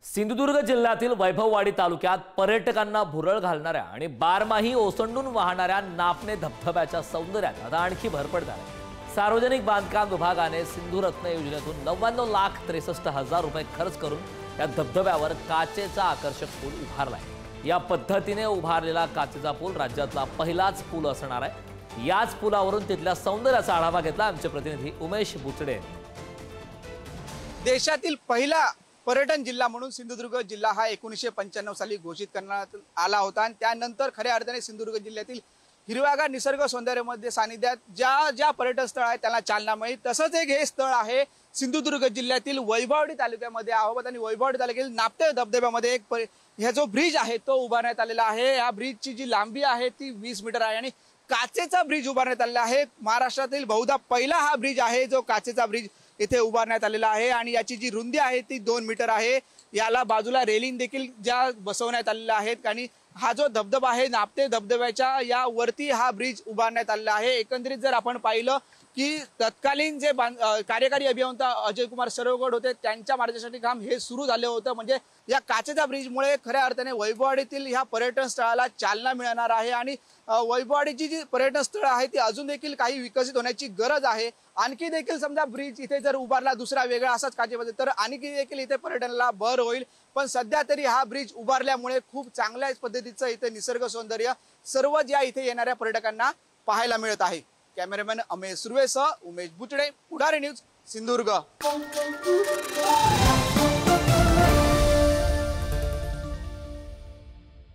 सिंधुदुर्ग जिल्ह्यातील वैभववाडी तालुक्यात पर्यटकांना भुरळ घालणाऱ्या आणि बारमाही ओसंडून वाहणाऱ्या नापणे धबधब्याच्या सौंदर्यात आता आणखी भर पडणार आहे। सार्वजनिक बांधकाम विभागाने सिंधुरत्न योजनेतून 99,63,000 रुपये खर्च करून या धबधब्यावर काचेचा आकर्षक पूल उभारलाय। या पद्धतीने उभारलेला काचेचा पूल राज्यातला पहिलाच पूल असणार आहे। याच पुलावरून तिथल्या सौंदर्याचा आढावा घेतला आमचे प्रतिनिधी उमेश बुचडे। देशातील पहिला पर्यटन जिल्हा म्हणून सिंधुदुर्ग जिल्हा हा 1995 साली घोषित करण्यात आला होता आणि त्यानंतर खऱ्या अर्थाने सिंधुदुर्ग जिल्ह्यातील हिरव्यागार निसर्ग सौंदर्यामध्ये सानिध्यात ज्या पर्यटन स्थळ आहेत त्यांना चालना मिळेल। तसंच एक हे स्थळ आहे सिंधुदुर्ग जिल्ह्यातील वैभववाडी तालुक्यामध्ये आहोत आणि वैभववाडी तालुक्यातील नापणे धबधब्यामध्ये एक ह्या जो ब्रिज आहे तो उभारण्यात आलेला आहे। या ब्रिजची जी लांबी आहे ती 20 मीटर आहे आणि काचेचा ब्रिज उभारण्यात आलेला आहे। महाराष्ट्रातील बहुधा पहिला हा ब्रिज आहे जो काचेचा ब्रिज इथे उभारण्यात आलेला आहे आणि याची जी रुंदी आहे ती 2 मीटर आहे। याला बाजूला रेलिंग देखील ज्या बसवण्यात आलेल्या आहेत आणि हा जो धबधबा आहे नापणे धबधब्याच्या या वरती हा ब्रिज उभारण्यात आलेला आहे। एकंदरीत जर आपण पाहिलं की तत्कालीन जे कार्यकारी अभियंता अजय कुमार सरवगड होते त्यांच्या मार्गदर्शनाखाली काम हे सुरू झाले होतं। म्हणजे या काचेच्या ब्रिजमुळे खऱ्या अर्थाने वैभववाडीतील ह्या पर्यटन स्थळाला चालना मिळणार आहे आणि वैभववाडीची जी पर्यटन स्थळ आहे ती अजून देखील काही विकसित होण्याची गरज आहे। आणखी देखील समजा ब्रिज इथे जर उभारला दुसरा वेगळा असाच काचेमध्ये तर आणखी देखील इथे पर्यटनाला भर होईल। पण सध्या तरी हा ब्रिज उभारल्यामुळे खूप चांगल्या पद्धतीचं इथे निसर्ग सौंदर्य सर्व ज्या इथे येणाऱ्या पर्यटकांना पाहायला मिळत आहे। कॅमेरामॅन अमेश सुर्वेसह उमेश बुचडे, पुढारी न्यूज, सिंधुदुर्ग।